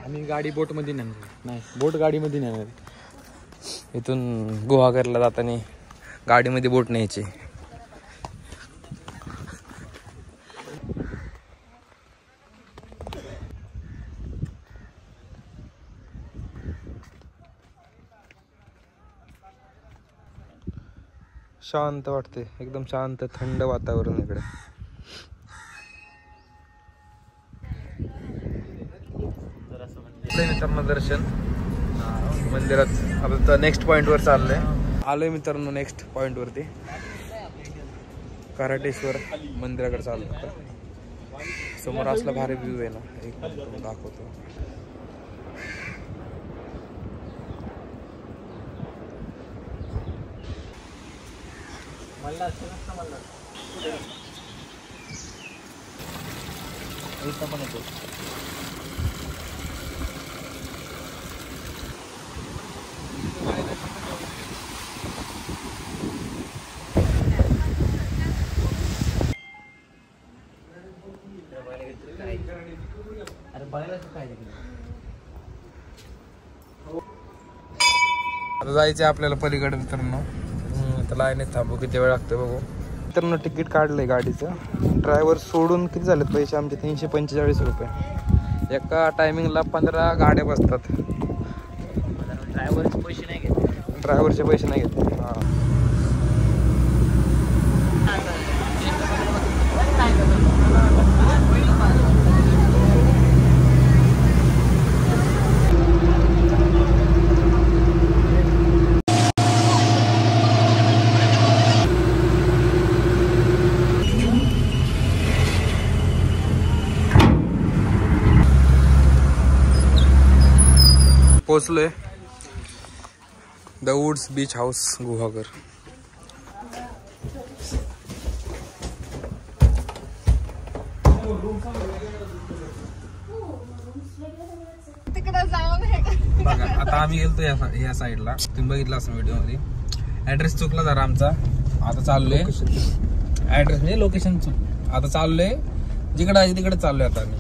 आम्ही गाडी बोट मध्ये नेणार नाही, बोट गाडी मध्ये नेणार. इथून गुहागरला जाताना गाडीमध्ये बोट न्यायची. शांत वाटते, एकदम शांत थंड वातावरण इकडे. मित्रांनो दर्शन मंदिरात. आता नेक्स्ट पॉइंट वर चाललंय. आलोय मित्रांनो नेक्स्ट पॉइंट वरती, कराटेश्वर मंदिराकडे चाललो. समोर असला भारी व्ह्यू आहे ना, एक दाखवतो. पण येतो. आता जायचं आपल्याला पलीकडे मित्रांनो. आता लाईनीत थांबू, किती वेळ लागतो बघू. मित्रांनो तिकीट काढलंय गाडीचं. ड्रायव्हर सोडून किती झालेत पैसे आमचे? 345 रुपये. एका टायमिंगला 15 गाड्या बसतात. ड्रायव्हरचे पैसे नाही घेत. ड्रायव्हरचे पैसे नाही घेत. हां पोचलोय. The woods beach house Guhagar. बघा आता आम्ही गेलतो या साईडला. तुम्ही बघितलं असं व्हिडिओ मध्ये. ऍड्रेस चुकला जरा आमचा. आता चाललोय, ऍड्रेस म्हणजे लोकेशन चुक. आता चाललोय जिकडे आहे तिकडे चाललोय. आता आम्ही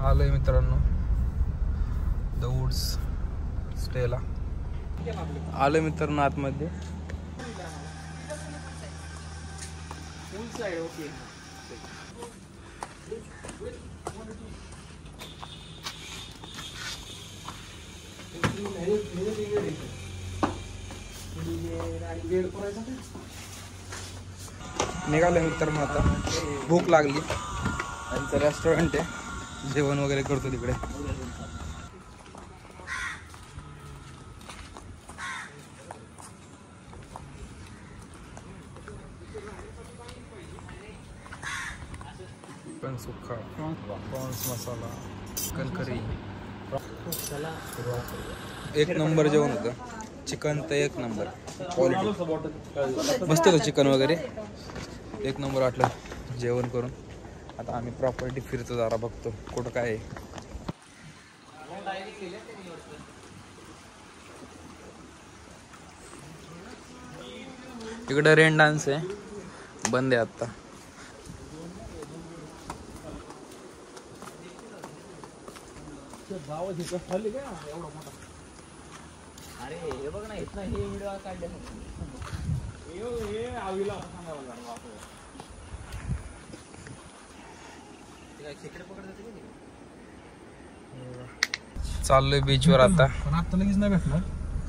आलोय मित्रांनो द वुड्स स्टेला. आलोय मित्रांनो आतमध्ये. निघालोय मित्रांनो. आता भूक लागली. त्यांचं रेस्टॉरंट आहे, जेवण वगैरे करतो तिकडे. चिकन सुक्का, प्रॉन्स मसाला, चिकन करी. एक नंबर जेवण होतं. चिकन तर एक नंबर क्वालिटी. मस्त होतं चिकन वगैरे, एक नंबर वाटलं जेवण करून. आता आम्ही प्रॉपर्टी फिरतो, जरा बघतो कुठं काय आहे. इकडे रेन डान्स आहे, बंद आहे आता. अरे हे बघ ना, इथं हे व्हिडिओ काढले. चाललोय बीचवर आता. आता लगेच नाही भेटणार.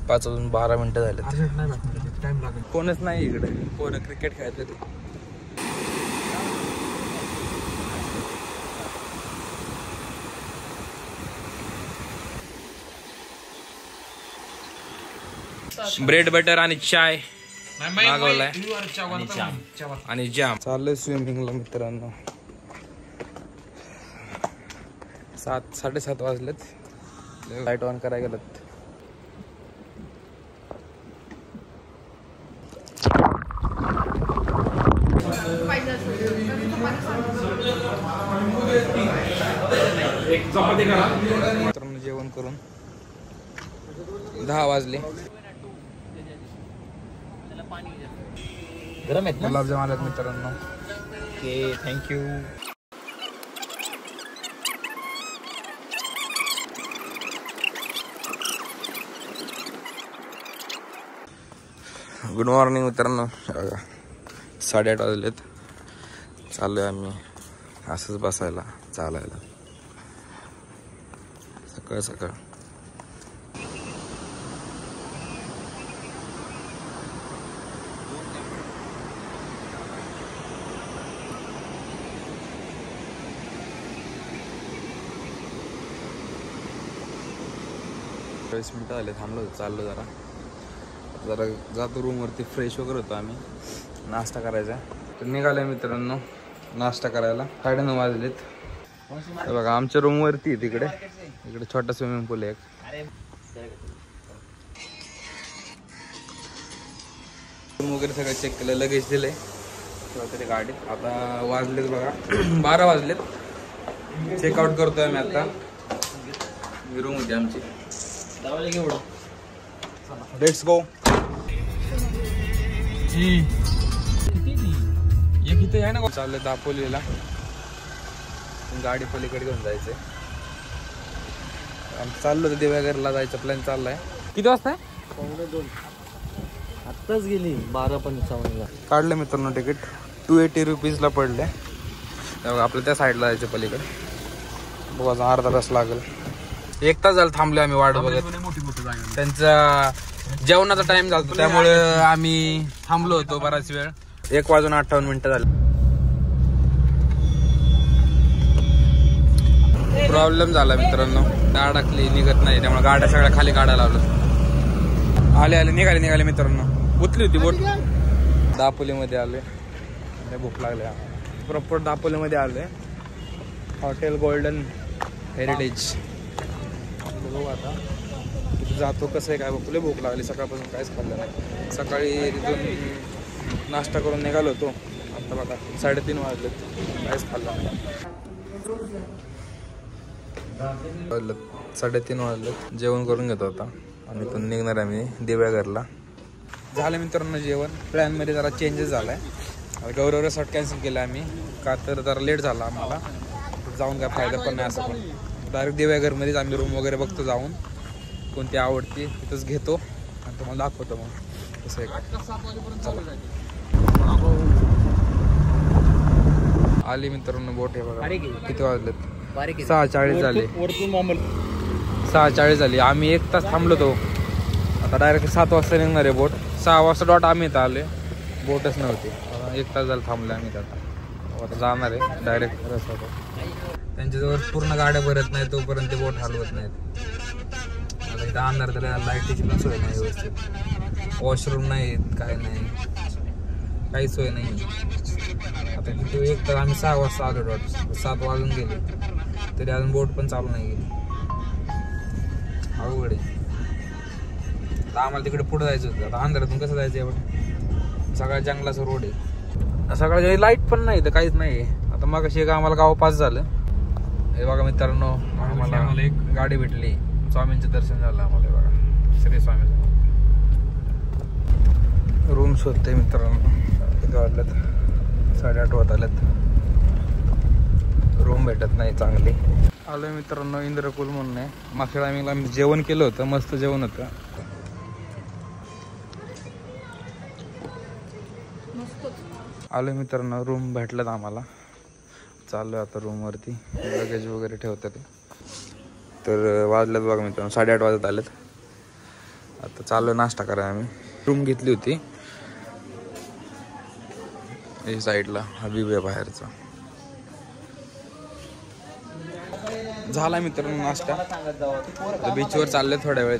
5 वाजून 12 मिनिटं झाले. नाही भेटणार, टाइम लागेल. कोणच नाही इकडे. कोण क्रिकेट खेळायचं ते. ब्रेड बटर आणि चाय मागवलाय आणि जाम. चाललंय स्विमिंगला मित्रांनो. 7:30 वाजलेत. लाईट ऑन करायला गेलं. मित्रांनो जेवण करून 10 वाजले. गरम आहेत. गुलाबजाम आलेत मित्रांनो. Okay, thank you. गुड मॉर्निंग मित्रांनो. 8:30 वाजलेत. चाललोय आम्ही असंच बसायला चालायला सकाळ सकाळ. वीस मिनिटं झाले थांबलो होतो. चाललो जरा जातो रूमवरती. फ्रेश वगैरे होतो आम्ही. नाश्ता करायचा तर निघालोय मित्रांनो नाश्ता करायला. 9:30 वाजलेत. हे बघा आमच्या रूमवरती तिकडे छोटा स्विमिंग पूल आहे. रूम वगैरे सगळं चेक केलं. लगेच दिले तरी गाडीत. आता वाजलेत बघा 12 वाजलेत. चेकआउट करतोय आम्ही आता. ही रूम होती आमची. Let's go. एक इथे आहे ना. चाललंय दापोलीला. गाडी पलीकडे घेऊन जायचंय. आमचं चाललो होतं देवघरला जायचं प्लॅन चाललाय. किती वाजता आहे? 2:45 आत्ताच गेली 12:55 काढलं मित्रांनो तिकीट. 280 रुपीजला पडले. आपलं त्या साईडला जायचं पलीकडे. बघा अजून अर्धा तास लागेल. 1 तास झालं थांबलो आम्ही वाट बघत. त्यांचा जेवणाचा टाइम झाला त्यामुळे आम्ही थांबलो होतो बराच वेळ. 1:58 झाले. प्रॉब्लेम झाला मित्रांनो. अडकली निघत नाही त्यामुळे गाड्या सगळ्या खाली काढायला लावलं. आले निघाले मित्रांनो. उतली होती बोट. दापोलीमध्ये आले. भूक लागली. प्रॉपर दापोलीमध्ये आले. Hotel golden heritage. बघू आता जातो कसं आहे काय बघतो. भूक लागली. सकाळपासून काहीच खाल्लं नाही. सकाळी तिथून नाश्ता करून निघालो होतो. आता बघा 3:30 वाजले. काहीच खाल्लं नाही. 3:30 वाजले. जेवण करून घेतो आता आणि इथून निघणार आम्ही देवघरला. झालं मित्रांनो जेवण. प्लॅनमध्ये जरा चेंजेस झाला आहे. गौरव रिसॉर्ट कॅन्सल केलं आम्ही का तर जरा लेट झाला आम्हाला. जाऊन काय फायदा पण नाही. असं पण डायरेक्ट देवघरमध्येच आम्ही रूम वगैरे बघतो जाऊन. कोणती आवडती तिथंच घेतो आणि तुम्हाला दाखवतो मग कसं आहे काय. आली मित्रांनो बोट आहे बघा. किती वाजलेत? 6:40 झाले. 6:40 झाली. आम्ही 1 तास थांबलो होतो. आता डायरेक्ट 7 वाजता निघणार आहे बोट. 6 वाजता डॉट आम्ही इथं आले. बोटच नव्हती. 1 तास झालं थांबले आम्ही. आता जाणार आहे डायरेक्ट रस्ता. त्यांच्याजवळ पूर्ण गाड्या भरत नाही तोपर्यंत ते बोट हलवत नाहीत. आता इथं अंधार तर लाईटीची पण सोय नाही व्यवस्थित. वॉशरूम नाहीत काय नाही. काही सोय नाही. आता किती 1 तर आम्ही 6 वाजता आलो डॉट. 7 वाजून गेले तरी अजून बोट पण चालू नाही गेली. अवघड आहे. आता आम्हाला तिकडे पुढे जायचं होतं. आता अंधारातून कसं जायचं एवढं. सगळ्या जंगलाचा रोड आहे. सगळ्या लाईट पण नाही तर काहीच नाही. आता मग अशी आम्हाला गाव पास झालं. हे बघा मित्रांनो आम्हाला एक गाडी भेटली. स्वामींचं दर्शन झालं आम्हाला. बघा श्री स्वामी. रूम शोधते मित्रांनो. किती वाजल्यात? 8:30 होत आल्यात. रूम भेटत नाही चांगली. आलोय मित्रांनो इंद्रकुल म्हणून आहे. मागच्या टायमिंगला आम्ही जेवण केलं होतं. मस्त जेवण होतं. आलोय मित्रांनो रूम भेटलं आम्हाला. चाललोय आता रूमवरती. लगेज वगैरे ठेवतात. तर वाजल्यात बघा मित्रांनो 8:30 वाजत आलेत. आता चाललोय नाश्ता करायला. आम्ही रूम घेतली होती या साईडला. हबीब आहे बाहेरचा. झाला मित्रांनो नाश्ता. बीचवर चालले थोड्या वेळ.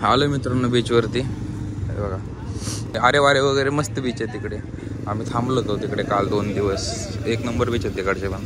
आलो मित्रांनो बीचवरती. बघा अरे वारे वगैरे मस्त बीच आहे तिकडे. आम्ही थांबलो होतो तिकडे काल 2 दिवस. 1 नंबर बीच आहे तिकडचे पण.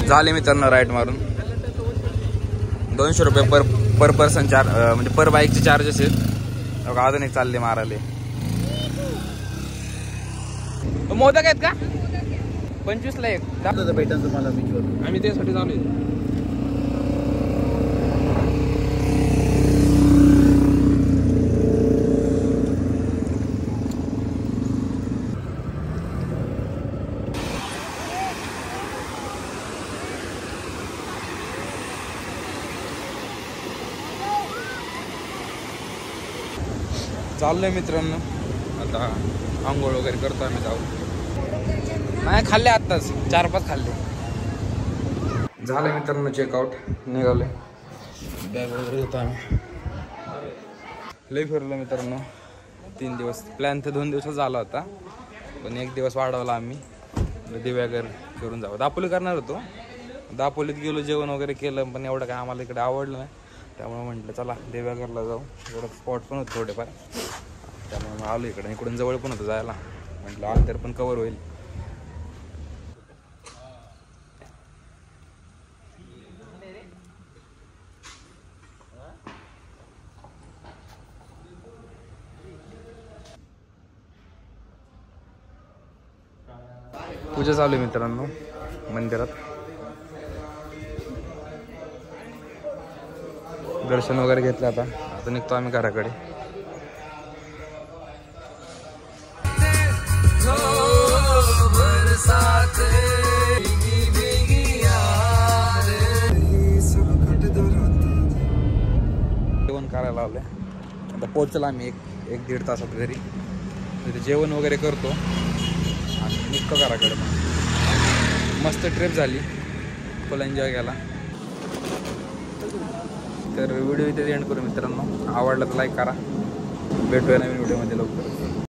झाले मित्रांनो राईड मारून 200 रुपये पर पर्सन म्हणजे पर बाईकचे चार्जेस आहेत. बघा अजून एक चालले मारायला. मोदक आहेत का 25 ला एक भेटेल तुम्हाला बीचवर. आम्ही त्यासाठी चालू चाललोय मित्रांनो. आता आंघोळ वगैरे करतो आम्ही. जाऊ नाही खाल्ले आत्ताच 4-5 खाल्ले. झालं मित्रांनो चेकआउट. निघालोय. बॅग वगैरे घेतो आम्ही. लई फिरलो मित्रांनो 3 दिवस. प्लॅन तर 2 दिवसात झाला होता पण 1 दिवस वाढवला आम्ही. दिव्यागर फिरून जावं. दापोली करणार होतो. दापोलीत गेलो जेवण वगैरे केलं पण एवढं काय आम्हाला इकडे आवडलं नाही. त्यामुळे म्हटलं चला दिव्यागरला जाऊ. एवढं स्पॉट पण होतं थोडेफार. त्यामुळे मग आलो इकडे. इकडून जवळ पण होतं जायला. म्हटलं अंतर पण कवर होईल. पूजा चालू आहे मित्रांनो मंदिरात. दर्शन वगैरे घेतलं. आता निघतो आम्ही घराकडे. जेवण करायला लावलंय. आता पोहोचला आम्ही 1-1.5 तासात घरी. तिथे जेवण वगैरे करतो आणि निघतो घराकडे. मस्त ट्रिप झाली. फुल एन्जॉय केला. तर व्हिडिओ इथे एंड करू मित्रांनो. आवडला तर लाईक करा. भेटूया नवीन व्हिडिओमध्ये लवकर.